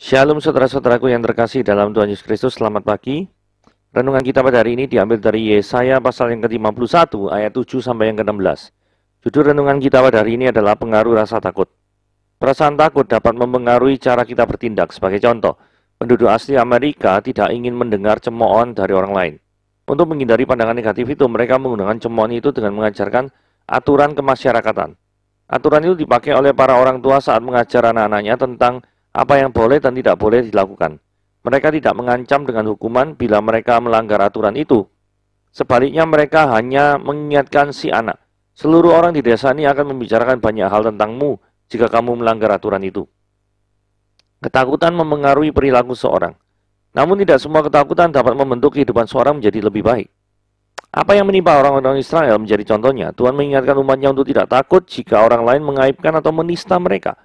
Shalom saudara-saudaraku yang terkasih dalam Tuhan Yesus Kristus, selamat pagi. Renungan kita pada hari ini diambil dari Yesaya pasal yang ke-51 ayat 7 sampai yang ke-16. Judul renungan kita pada hari ini adalah pengaruh rasa takut. Perasaan takut dapat mempengaruhi cara kita bertindak. Sebagai contoh, penduduk asli Amerika tidak ingin mendengar cemoohan dari orang lain. Untuk menghindari pandangan negatif itu, mereka menggunakan cemoohan itu dengan mengajarkan aturan kemasyarakatan. Aturan itu dipakai oleh para orang tua saat mengajar anak-anaknya tentang apa yang boleh dan tidak boleh dilakukan. Mereka tidak mengancam dengan hukuman bila mereka melanggar aturan itu. Sebaliknya mereka hanya mengingatkan si anak, seluruh orang di desa ini akan membicarakan banyak hal tentangmu jika kamu melanggar aturan itu. Ketakutan memengaruhi perilaku seorang. Namun tidak semua ketakutan dapat membentuk kehidupan seorang menjadi lebih baik. Apa yang menimpa orang-orang Israel menjadi contohnya. Tuhan mengingatkan umatnya untuk tidak takut jika orang lain mengaibkan atau menista mereka.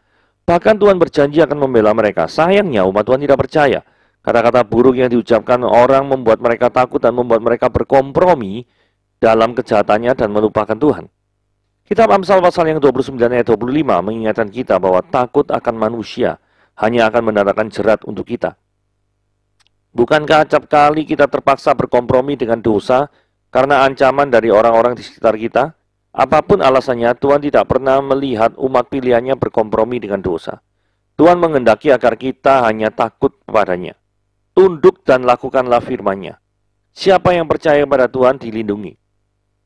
Bahkan Tuhan berjanji akan membela mereka. Sayangnya umat Tuhan tidak percaya. Kata-kata buruk yang diucapkan orang membuat mereka takut dan membuat mereka berkompromi dalam kejahatannya dan melupakan Tuhan. Kitab Amsal pasal yang 29 ayat 25 mengingatkan kita bahwa takut akan manusia hanya akan mendatangkan jerat untuk kita. Bukankah acap kali kita terpaksa berkompromi dengan dosa karena ancaman dari orang-orang di sekitar kita? Apapun alasannya, Tuhan tidak pernah melihat umat pilihannya berkompromi dengan dosa. Tuhan menghendaki agar kita hanya takut kepadanya. Tunduk dan lakukanlah firman-Nya. Siapa yang percaya kepada Tuhan dilindungi.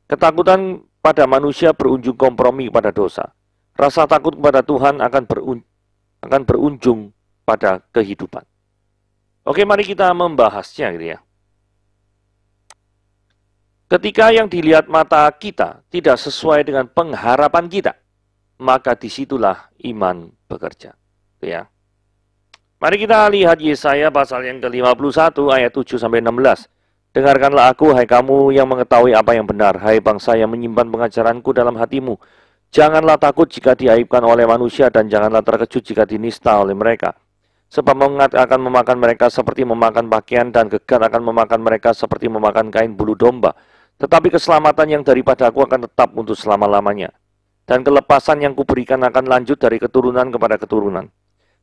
Ketakutan pada manusia berujung kompromi pada dosa. Rasa takut kepada Tuhan akan berujung pada kehidupan. Oke, mari kita membahasnya gitu ya. Ketika yang dilihat mata kita tidak sesuai dengan pengharapan kita, maka disitulah iman bekerja. Ya. Mari kita lihat Yesaya pasal yang ke-51 ayat 7-16. Dengarkanlah aku, hai kamu yang mengetahui apa yang benar, hai bangsa yang menyimpan pengajaranku dalam hatimu. Janganlah takut jika diaibkan oleh manusia dan janganlah terkejut jika dinista oleh mereka. Sebab mengat akan memakan mereka seperti memakan pakaian dan gegar akan memakan mereka seperti memakan kain bulu domba. Tetapi keselamatan yang daripada aku akan tetap untuk selama-lamanya. Dan kelepasan yang kuberikan akan lanjut dari keturunan kepada keturunan.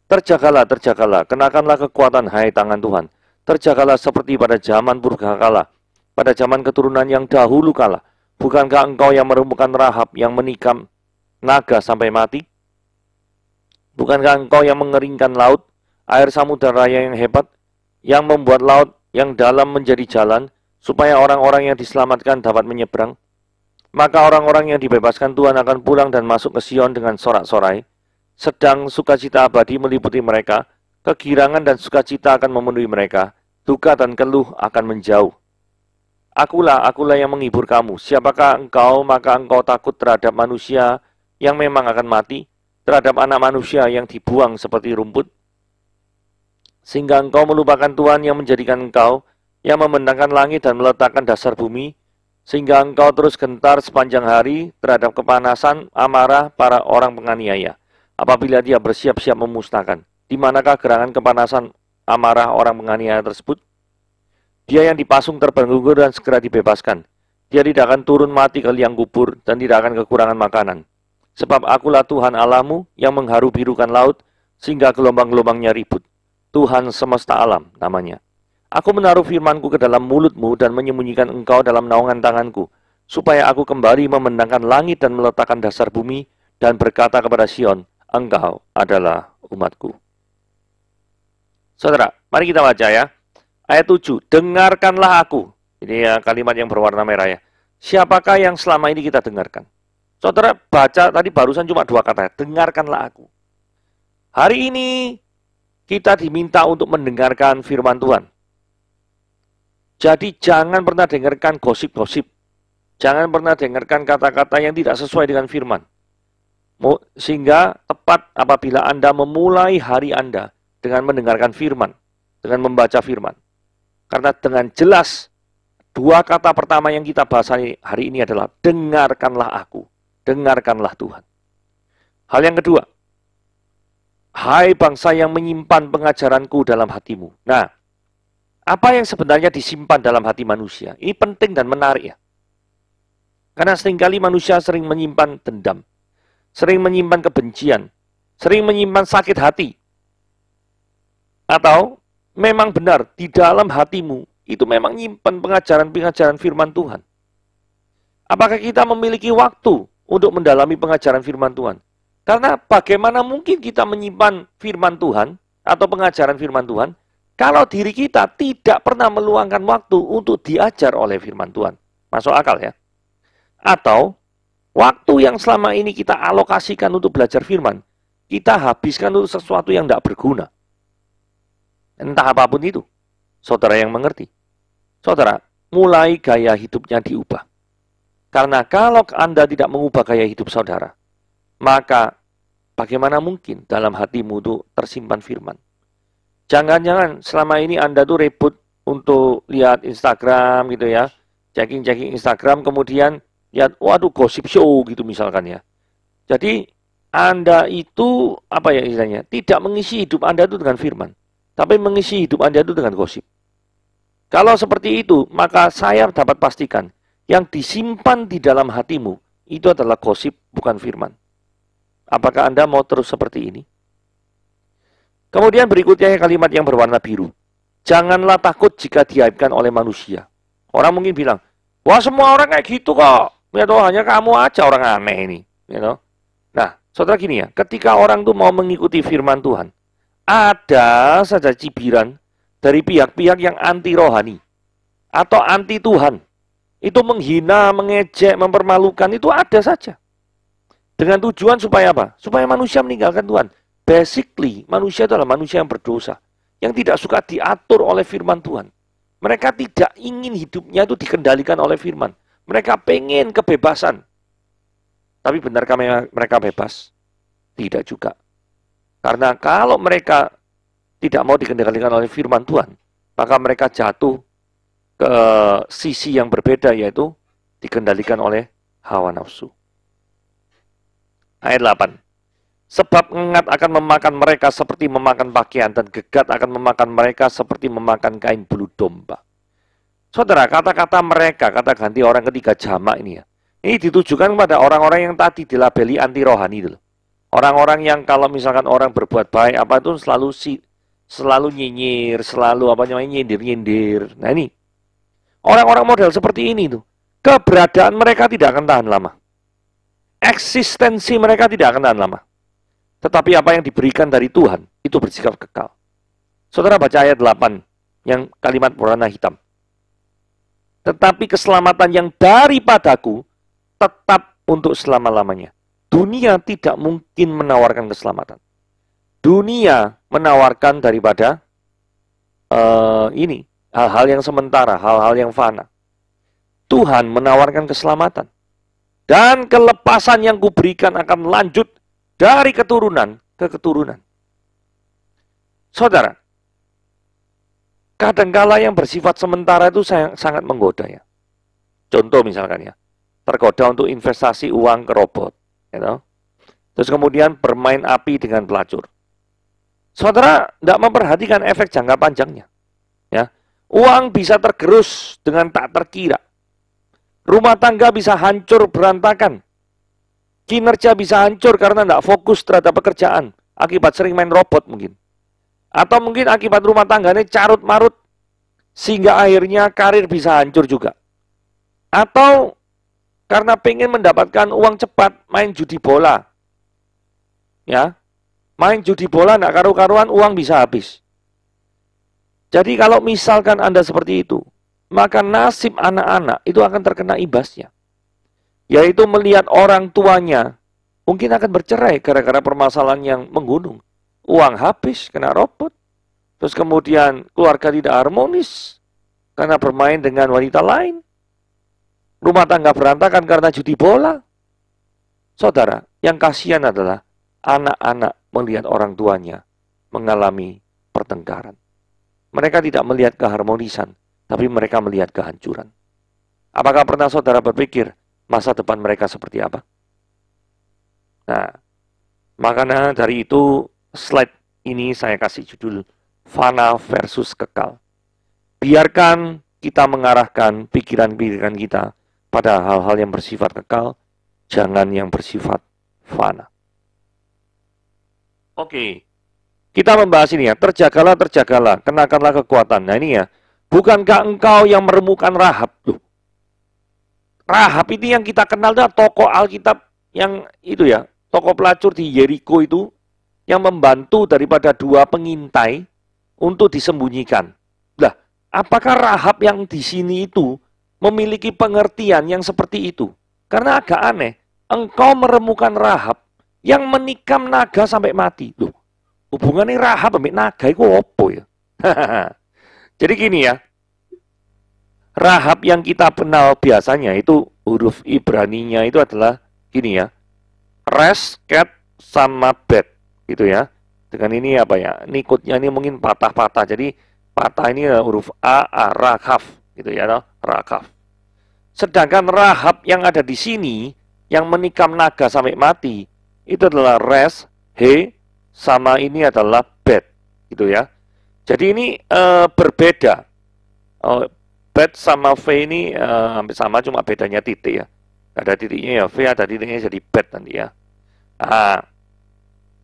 Terjagalah, terjagalah, kenakanlah kekuatan hai tangan Tuhan. Terjagalah seperti pada zaman purbakala, pada zaman keturunan yang dahulu kala. Bukankah engkau yang meremukkan Rahab yang menikam naga sampai mati? Bukankah engkau yang mengeringkan laut, air samudera yang hebat, yang membuat laut yang dalam menjadi jalan, supaya orang-orang yang diselamatkan dapat menyeberang? Maka orang-orang yang dibebaskan Tuhan akan pulang dan masuk ke Sion dengan sorak-sorai. Sedang sukacita abadi meliputi mereka, kegirangan dan sukacita akan memenuhi mereka, duka dan keluh akan menjauh. Akulah yang menghibur kamu. Siapakah engkau, maka engkau takut terhadap manusia yang memang akan mati, terhadap anak manusia yang dibuang seperti rumput? Sehingga engkau melupakan Tuhan yang menjadikan engkau, yang membentangkan langit dan meletakkan dasar bumi, sehingga engkau terus gentar sepanjang hari terhadap kepanasan amarah para orang penganiaya, apabila dia bersiap-siap memusnahkan. Di manakah gerangan kepanasan amarah orang penganiaya tersebut? Dia yang dipasung terbang-gugur dan segera dibebaskan. Dia tidak akan turun mati ke liang kubur dan tidak akan kekurangan makanan. Sebab akulah Tuhan Allahmu yang mengharu-birukan laut, sehingga gelombang-gelombangnya ribut. Tuhan semesta alam namanya. Aku menaruh firmanku ke dalam mulutmu dan menyembunyikan engkau dalam naungan tanganku, supaya aku kembali memendangkan langit dan meletakkan dasar bumi dan berkata kepada Sion, engkau adalah umatku. Saudara, mari kita baca ya. Ayat 7, dengarkanlah aku. Ini ya kalimat yang berwarna merah ya. Siapakah yang selama ini kita dengarkan? Saudara baca tadi barusan cuma 2 kata, dengarkanlah aku. Hari ini kita diminta untuk mendengarkan firman Tuhan. Jadi jangan pernah dengarkan gosip-gosip. Jangan pernah dengarkan kata-kata yang tidak sesuai dengan firman. Sehingga tepat apabila Anda memulai hari Anda dengan mendengarkan firman, dengan membaca firman. Karena dengan jelas 2 kata pertama yang kita bahas hari ini adalah dengarkanlah aku, dengarkanlah Tuhan. Hal yang kedua, hai bangsa yang menyimpan pengajaranku dalam hatimu. Nah, apa yang sebenarnya disimpan dalam hati manusia? Ini penting dan menarik ya. Karena seringkali manusia sering menyimpan dendam, sering menyimpan kebencian, sering menyimpan sakit hati. Atau memang benar di dalam hatimu itu memang nyimpen pengajaran-pengajaran firman Tuhan. Apakah kita memiliki waktu untuk mendalami pengajaran firman Tuhan? Karena bagaimana mungkin kita menyimpan firman Tuhan atau pengajaran firman Tuhan kalau diri kita tidak pernah meluangkan waktu untuk diajar oleh firman Tuhan? Masuk akal ya? Atau waktu yang selama ini kita alokasikan untuk belajar firman, kita habiskan untuk sesuatu yang tidak berguna. Entah apapun itu. Saudara yang mengerti. Saudara, mulai gaya hidupnya diubah. Karena kalau Anda tidak mengubah gaya hidup saudara, maka bagaimana mungkin dalam hatimu itu tersimpan firman? Jangan-jangan selama ini Anda tuh ribut untuk lihat Instagram gitu ya. Checking Instagram, kemudian lihat, waduh gosip show gitu misalkan ya. Jadi Anda itu, apa ya istilahnya, tidak mengisi hidup Anda itu dengan firman. Tapi mengisi hidup Anda itu dengan gosip. Kalau seperti itu, maka saya dapat pastikan, yang disimpan di dalam hatimu, itu adalah gosip, bukan firman. Apakah Anda mau terus seperti ini? Kemudian berikutnya kalimat yang berwarna biru. Janganlah takut jika diaibkan oleh manusia. Orang mungkin bilang, wah semua orang kayak gitu kok. Ya toh, hanya kamu aja orang aneh ini. You know? Nah, saudara gini ya, ketika orang tuh mau mengikuti firman Tuhan, ada saja cibiran dari pihak-pihak yang anti rohani atau anti Tuhan. Itu menghina, mengejek, mempermalukan, itu ada saja. Dengan tujuan supaya apa? Supaya manusia meninggalkan Tuhan. Basically, manusia adalah manusia yang berdosa, yang tidak suka diatur oleh firman Tuhan. Mereka tidak ingin hidupnya itu dikendalikan oleh firman. Mereka pengen kebebasan. Tapi benarkah mereka bebas? Tidak juga. Karena kalau mereka tidak mau dikendalikan oleh firman Tuhan, maka mereka jatuh ke sisi yang berbeda, yaitu dikendalikan oleh hawa nafsu. Ayat 8. Sebab ngengat akan memakan mereka seperti memakan pakaian, dan gegat akan memakan mereka seperti memakan kain bulu domba. Saudara, kata-kata mereka, kata ganti orang ketiga jamak ini ya, ini ditujukan kepada orang-orang yang tadi dilabeli anti rohani dulu. Orang-orang yang kalau misalkan orang berbuat baik apa itu selalu nyinyir, selalu apa namanya nyindir-nyindir. Nah ini orang-orang model seperti ini tuh, keberadaan mereka tidak akan tahan lama. Eksistensi mereka tidak akan tahan lama. Tetapi apa yang diberikan dari Tuhan itu bersifat kekal. Saudara baca ayat 8 yang kalimat berwarna hitam. Tetapi keselamatan yang daripadaku tetap untuk selama-lamanya. Dunia tidak mungkin menawarkan keselamatan. Dunia menawarkan daripada ini hal-hal yang sementara, hal-hal yang fana. Tuhan menawarkan keselamatan. Dan kelepasan yang kuberikan akan lanjut dari keturunan ke keturunan. Saudara, kadangkala yang bersifat sementara itu sangat menggoda ya. Contoh misalkan ya, tergoda untuk investasi uang ke robot. You know? Terus kemudian bermain api dengan pelacur. Saudara tidak memperhatikan efek jangka panjangnya. Ya, uang bisa tergerus dengan tak terkira. Rumah tangga bisa hancur berantakan. Kinerja bisa hancur karena tidak fokus terhadap pekerjaan. Akibat sering main robot mungkin. Atau mungkin akibat rumah tangganya carut-marut. Sehingga akhirnya karir bisa hancur juga. Atau karena pengen mendapatkan uang cepat, main judi bola. Ya, main judi bola tidak karu-karuan, uang bisa habis. Jadi kalau misalkan Anda seperti itu, maka nasib anak-anak itu akan terkena imbasnya. Yaitu melihat orang tuanya mungkin akan bercerai gara-gara permasalahan yang menggunung. Uang habis, kena robot. Terus kemudian keluarga tidak harmonis karena bermain dengan wanita lain. Rumah tangga berantakan karena judi bola. Saudara, yang kasihan adalah anak-anak melihat orang tuanya mengalami pertengkaran. Mereka tidak melihat keharmonisan, tapi mereka melihat kehancuran. Apakah pernah saudara berpikir masa depan mereka seperti apa? Nah, makanya dari itu slide ini saya kasih judul Fana versus Kekal. Biarkan kita mengarahkan pikiran-pikiran kita pada hal-hal yang bersifat kekal, jangan yang bersifat fana. Oke, Kita membahas ini ya, terjagalah, kenakanlah kekuatan. Nah ini ya, bukankah engkau yang meremukan Rahab? Loh, Rahab ini yang kita kenal adalah tokoh Alkitab yang itu ya, tokoh pelacur di Yeriko itu, yang membantu daripada dua pengintai untuk disembunyikan. Lah, apakah Rahab yang di sini itu memiliki pengertian yang seperti itu? Karena agak aneh, engkau meremukan Rahab yang menikam naga sampai mati. Loh, hubungannya Rahab sampai naga itu apa ya? Jadi gini ya, Rahab yang kita kenal biasanya itu huruf Ibraninya itu adalah gini ya, res, ket, sama bet gitu ya. Dengan ini apa ya, nikutnya ini mungkin patah-patah. Jadi patah ini huruf A, Rahab gitu ya, Rahab. Sedangkan Rahab yang ada di sini yang menikam naga sampai mati itu adalah res, he, sama ini adalah bet gitu ya. Jadi ini berbeda. Bet sama V ini hampir sama, cuma bedanya titik ya. Ada titiknya ya V, ada titiknya jadi bet nanti ya. Nah,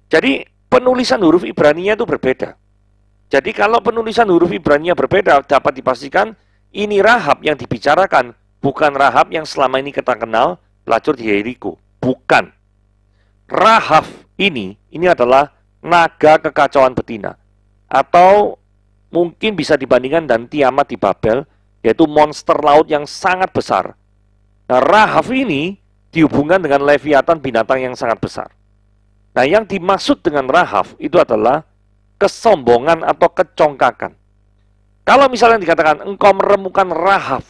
jadi penulisan huruf Ibraninya itu berbeda. Jadi kalau penulisan huruf Ibraninya berbeda, dapat dipastikan ini Rahab yang dibicarakan, bukan Rahab yang selama ini kita kenal pelacur di Yeriko. Bukan. Rahab ini adalah naga kekacauan betina. Atau mungkin bisa dibandingkan dan Tiamat di Babel, yaitu monster laut yang sangat besar. Nah, Rahab ini dihubungkan dengan Leviathan, binatang yang sangat besar. Nah, yang dimaksud dengan Rahab itu adalah kesombongan atau kecongkakan. Kalau misalnya dikatakan engkau meremukan Rahab,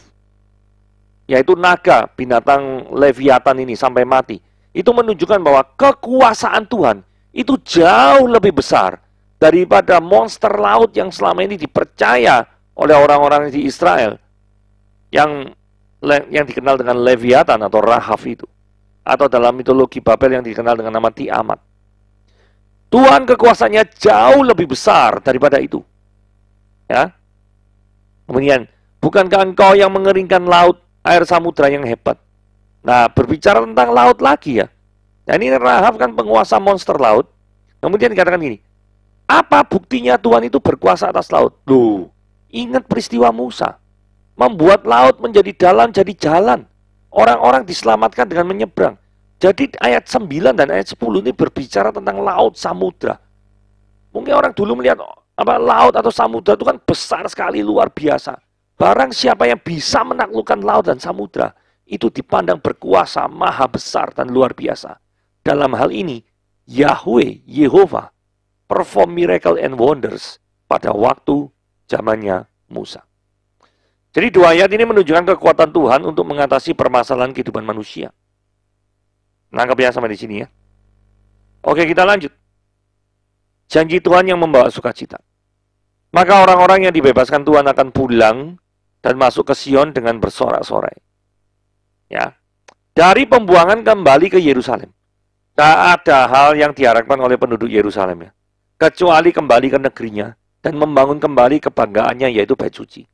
yaitu naga, binatang Leviathan ini sampai mati, itu menunjukkan bahwa kekuasaan Tuhan itu jauh lebih besar daripada monster laut yang selama ini dipercaya oleh orang-orang di Israel yang dikenal dengan Leviathan atau Rahab itu, atau dalam mitologi Babel yang dikenal dengan nama Tiamat. Tuhan kekuasaannya jauh lebih besar daripada itu. Ya. Kemudian, bukankah engkau yang mengeringkan laut, air samudra yang hebat? Nah, berbicara tentang laut lagi ya. Nah, ini Rahab kan penguasa monster laut. Kemudian dikatakan gini, apa buktinya Tuhan itu berkuasa atas laut? Loh, ingat peristiwa Musa. Membuat laut menjadi dalam, jadi jalan. Orang-orang diselamatkan dengan menyeberang. Jadi ayat 9 dan ayat 10 ini berbicara tentang laut, samudra. Mungkin orang dulu melihat laut atau samudra itu kan besar sekali, luar biasa. Barang siapa yang bisa menaklukkan laut dan samudra, itu dipandang berkuasa, maha besar dan luar biasa. Dalam hal ini, Yahweh, Yehova, perform miracle and wonders pada waktu zamannya Musa. Jadi dua ayat ini menunjukkan kekuatan Tuhan untuk mengatasi permasalahan kehidupan manusia. Nangkap ya sampai di sini ya. Oke, kita lanjut. Janji Tuhan yang membawa sukacita. Maka orang-orang yang dibebaskan Tuhan akan pulang dan masuk ke Sion dengan bersorak-sorai. Ya. Dari pembuangan kembali ke Yerusalem. Tak ada hal yang diharapkan oleh penduduk Yerusalem ya, kecuali kembali ke negerinya dan membangun kembali kebanggaannya, yaitu bait suci.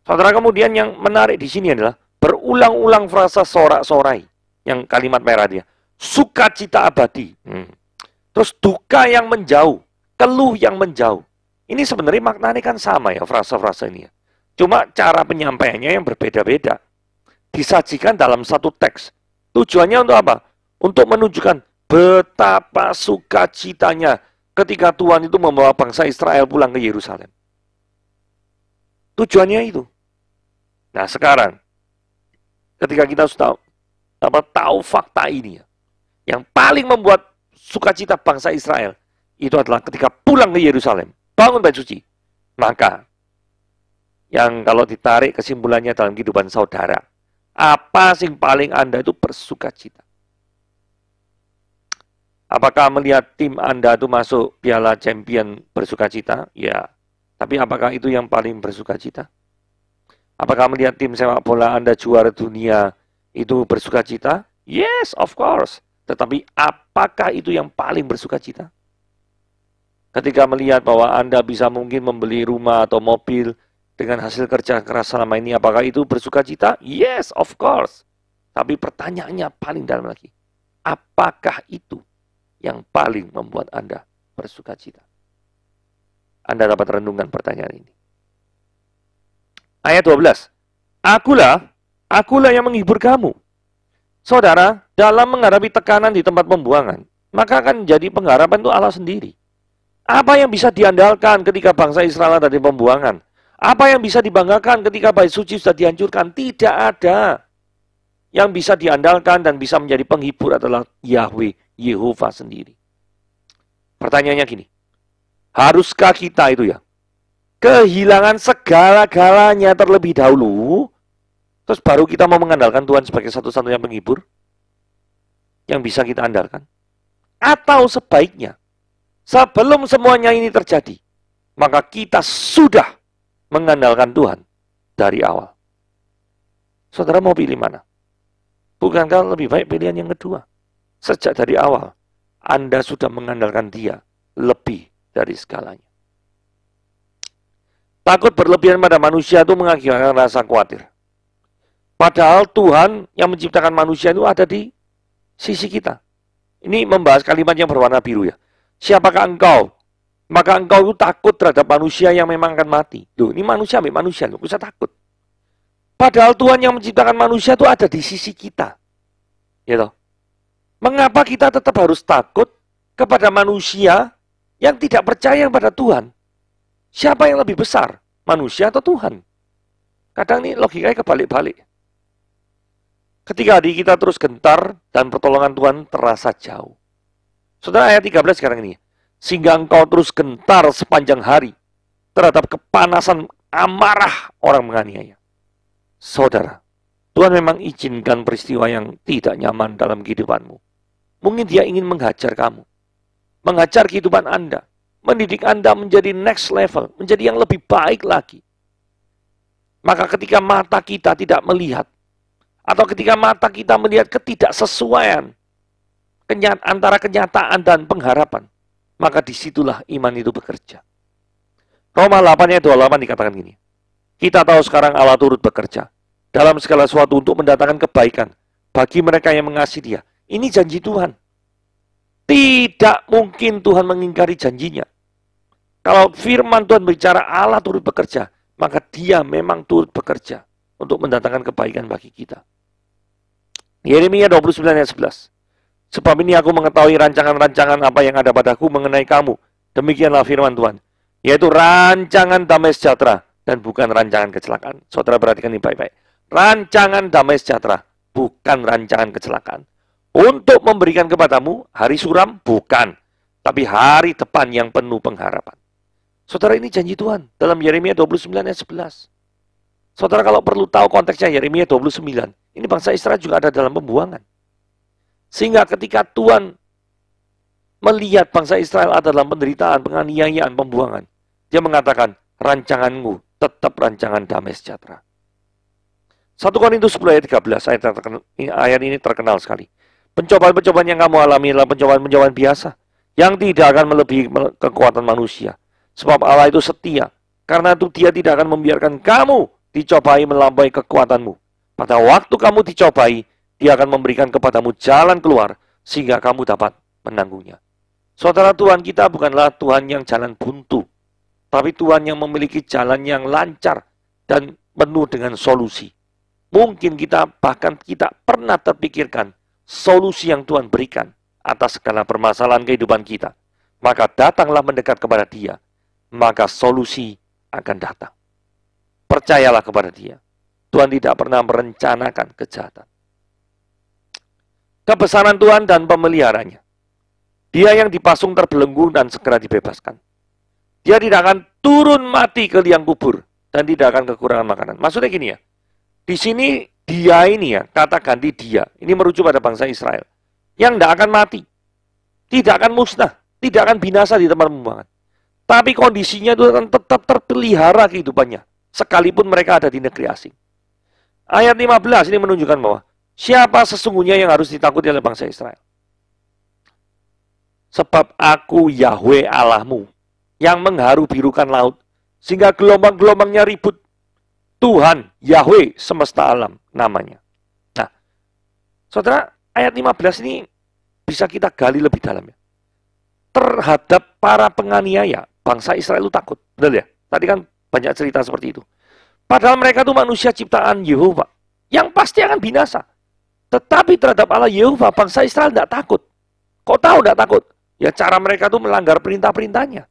Saudara, kemudian yang menarik di sini adalah berulang-ulang frasa sorak-sorai. Yang kalimat merah dia, sukacita abadi. Terus duka yang menjauh, keluh yang menjauh. Ini sebenarnya maknanya kan sama ya, frasa-frasa ini ya. Cuma cara penyampaiannya yang berbeda-beda. Disajikan dalam satu teks. Tujuannya untuk apa? Untuk menunjukkan betapa sukacitanya ketika Tuhan itu membawa bangsa Israel pulang ke Yerusalem. Tujuannya itu. Nah sekarang, ketika kita sudah tahu fakta ini ya, yang paling membuat sukacita bangsa Israel itu adalah ketika pulang ke Yerusalem, bangun bait suci. Maka yang kalau ditarik kesimpulannya dalam kehidupan saudara, apa sing paling Anda itu bersukacita? Apakah melihat tim Anda itu masuk Piala Champion bersukacita? Ya. Tapi apakah itu yang paling bersukacita? Apakah melihat tim sepak bola Anda juara dunia itu bersukacita? Yes, of course. Tetapi apakah itu yang paling bersukacita? Ketika melihat bahwa Anda bisa mungkin membeli rumah atau mobil dengan hasil kerja keras selama ini, apakah itu bersukacita? Yes, of course. Tapi pertanyaannya paling dalam lagi. Apakah itu yang paling membuat Anda bersukacita. Anda dapat renungkan pertanyaan ini. Ayat 12. Akulah yang menghibur kamu. Saudara, dalam menghadapi tekanan di tempat pembuangan, maka akan jadi pengharapan itu Allah sendiri. Apa yang bisa diandalkan ketika bangsa Israel ada di pembuangan? Apa yang bisa dibanggakan ketika bait suci sudah dihancurkan? Tidak ada. Yang bisa diandalkan dan bisa menjadi penghibur adalah Yahweh, Yehova sendiri. Pertanyaannya gini, haruskah kita itu ya kehilangan segala-galanya terlebih dahulu, terus baru kita mau mengandalkan Tuhan sebagai satu-satunya penghibur yang bisa kita andalkan? Atau sebaiknya, sebelum semuanya ini terjadi, maka kita sudah mengandalkan Tuhan dari awal. Saudara mau pilih mana? Bukankah lebih baik pilihan yang kedua? Sejak dari awal, Anda sudah mengandalkan Dia lebih dari segalanya. Takut berlebihan pada manusia itu mengakibatkan rasa khawatir. Padahal Tuhan yang menciptakan manusia itu ada di sisi kita. Ini membahas kalimat yang berwarna biru ya. Siapakah engkau? Maka engkau itu takut terhadap manusia yang memang akan mati. Loh, ini manusia ambil manusia, loh, bisa takut. Padahal Tuhan yang menciptakan manusia itu ada di sisi kita. Ya toh? Mengapa kita tetap harus takut kepada manusia yang tidak percaya pada Tuhan? Siapa yang lebih besar? Manusia atau Tuhan? Kadang ini logikanya kebalik-balik. Ketika hati kita terus gentar dan pertolongan Tuhan terasa jauh. Saudara, ayat 13 sekarang ini. Sehingga engkau terus gentar sepanjang hari terhadap kepanasan amarah orang menganiaya. Saudara, Tuhan memang izinkan peristiwa yang tidak nyaman dalam kehidupanmu. Mungkin Dia ingin menghajar kamu, menghajar kehidupan Anda, mendidik Anda menjadi next level, menjadi yang lebih baik lagi. Maka ketika mata kita tidak melihat, atau ketika mata kita melihat ketidaksesuaian antara kenyataan dan pengharapan, maka disitulah iman itu bekerja. Roma 8 ayat 28 dikatakan gini, kita tahu sekarang Allah turut bekerja dalam segala sesuatu untuk mendatangkan kebaikan bagi mereka yang mengasihi Dia. Ini janji Tuhan. Tidak mungkin Tuhan mengingkari janjinya. Kalau firman Tuhan berbicara Allah turut bekerja, maka Dia memang turut bekerja untuk mendatangkan kebaikan bagi kita. Yeremia 29 ayat 11. Sebab ini aku mengetahui rancangan-rancangan apa yang ada padaku mengenai kamu. Demikianlah firman Tuhan. Yaitu rancangan damai sejahtera dan bukan rancangan kecelakaan. Saudara perhatikan ini baik-baik. Rancangan damai sejahtera, bukan rancangan kecelakaan. Untuk memberikan kepadamu hari suram, bukan. Tapi hari depan yang penuh pengharapan. Saudara, ini janji Tuhan dalam Yeremia 29 ayat 11. Saudara kalau perlu tahu konteksnya Yeremia 29. Ini bangsa Israel juga ada dalam pembuangan. Sehingga ketika Tuhan melihat bangsa Israel ada dalam penderitaan, penganiayaan, pembuangan, Dia mengatakan, rancanganmu tetap rancangan damai sejahtera. 1 Korintus 10 ayat 13, ayat ini terkenal sekali. Pencobaan-pencobaan yang kamu alami adalah pencobaan-pencobaan biasa, yang tidak akan melebihi kekuatan manusia. Sebab Allah itu setia, karena itu Dia tidak akan membiarkan kamu dicobai melampaui kekuatanmu. Pada waktu kamu dicobai, Dia akan memberikan kepadamu jalan keluar, sehingga kamu dapat menanggungnya. Saudara, Tuhan kita bukanlah Tuhan yang jalan buntu, tapi Tuhan yang memiliki jalan yang lancar dan penuh dengan solusi. Mungkin bahkan kita pernah terpikirkan solusi yang Tuhan berikan atas segala permasalahan kehidupan kita. Maka datanglah mendekat kepada Dia, maka solusi akan datang. Percayalah kepada Dia. Tuhan tidak pernah merencanakan kejahatan. Kebesaran Tuhan dan pemeliharanya. Dia yang dipasung terbelenggu dan segera dibebaskan. Dia tidak akan turun mati ke liang kubur dan tidak akan kekurangan makanan. Maksudnya gini ya. Di sini Dia ini ya, kata ganti Dia. Ini merujuk pada bangsa Israel. Yang tidak akan mati. Tidak akan musnah. Tidak akan binasa di tempat pembuangan. Tapi kondisinya itu akan tetap terpelihara kehidupannya. Sekalipun mereka ada di negeri asing. Ayat 15 ini menunjukkan bahwa siapa sesungguhnya yang harus ditakuti oleh bangsa Israel? Sebab aku Yahweh Allahmu yang mengharu birukan laut sehingga gelombang-gelombangnya ribut. Tuhan Yahweh semesta alam namanya. Nah, saudara, ayat 15 ini bisa kita gali lebih dalam ya. terhadap para penganiaya, bangsa Israel itu takut. Betul ya? Tadi kan banyak cerita seperti itu. Padahal mereka itu manusia ciptaan Yehova, yang pasti akan binasa. Tetapi terhadap Allah Yehova, bangsa Israel tidak takut. Kok tahu tidak takut? Ya cara mereka itu melanggar perintah-perintahnya.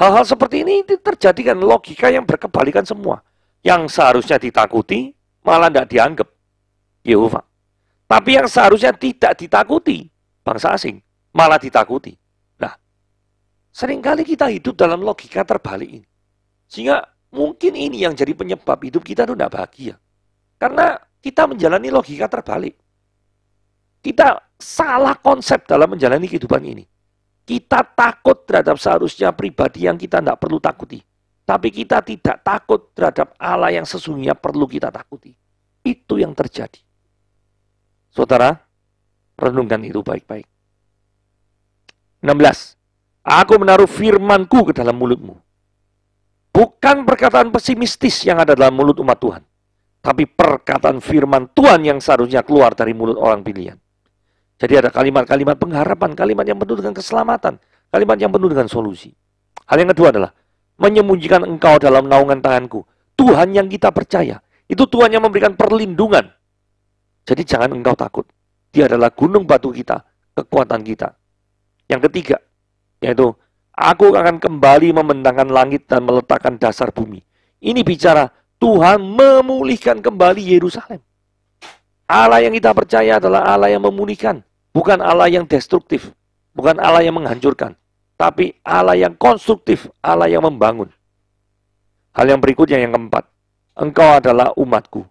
Hal-hal seperti ini terjadi kan logika yang berkebalikan semua. Yang seharusnya ditakuti, malah tidak dianggap Yehova. Tapi yang seharusnya tidak ditakuti, bangsa asing, malah ditakuti. Nah, seringkali kita hidup dalam logika terbalik ini. Sehingga mungkin ini yang jadi penyebab hidup kita itu tidak bahagia. Karena kita menjalani logika terbalik. Kita salah konsep dalam menjalani kehidupan ini. Kita takut terhadap seharusnya pribadi yang kita tidak perlu takuti. Tapi kita tidak takut terhadap Allah yang sesungguhnya perlu kita takuti. Itu yang terjadi. Saudara, renungkan itu baik-baik. 16. Aku menaruh firman-Ku ke dalam mulutmu. Bukan perkataan pesimistis yang ada dalam mulut umat Tuhan. Tapi perkataan firman Tuhan yang seharusnya keluar dari mulut orang pilihan. Jadi ada kalimat-kalimat pengharapan, kalimat yang penuh dengan keselamatan, kalimat yang penuh dengan solusi. Hal yang kedua adalah menyembunyikan engkau dalam naungan tanganku. Tuhan yang kita percaya, itu Tuhan yang memberikan perlindungan. Jadi jangan engkau takut. Dia adalah gunung batu kita, kekuatan kita. Yang ketiga, yaitu aku akan kembali membentangkan langit dan meletakkan dasar bumi. Ini bicara Tuhan memulihkan kembali Yerusalem. Allah yang kita percaya adalah Allah yang memulihkan. Bukan Allah yang destruktif. Bukan Allah yang menghancurkan. Tapi Allah yang konstruktif. Allah yang membangun. Hal yang berikutnya yang keempat. Engkau adalah umatku.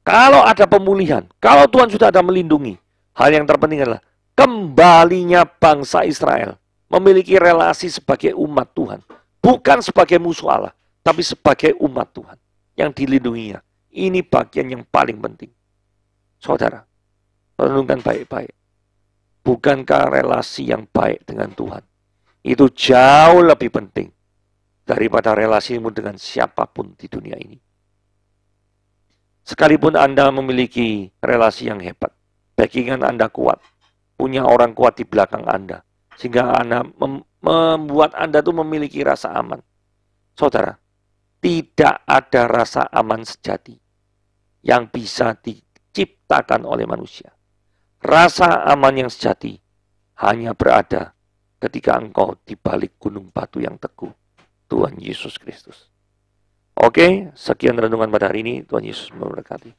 Kalau ada pemulihan. Kalau Tuhan sudah ada melindungi. Hal yang terpenting adalah kembalinya bangsa Israel. Memiliki relasi sebagai umat Tuhan. Bukan sebagai musuh Allah. Tapi sebagai umat Tuhan. Yang dilindunginya. Ini bagian yang paling penting. Saudara, renungkan baik-baik. Bukankah relasi yang baik dengan Tuhan itu jauh lebih penting daripada relasimu dengan siapapun di dunia ini? Sekalipun Anda memiliki relasi yang hebat, backingan Anda kuat, punya orang kuat di belakang Anda, sehingga Anda membuat Anda tuh memiliki rasa aman. Saudara, tidak ada rasa aman sejati yang bisa diciptakan oleh manusia. Rasa aman yang sejati hanya berada ketika engkau di balik gunung batu yang teguh, Tuhan Yesus Kristus. Oke, sekian renungan pada hari ini. Tuhan Yesus memberkati.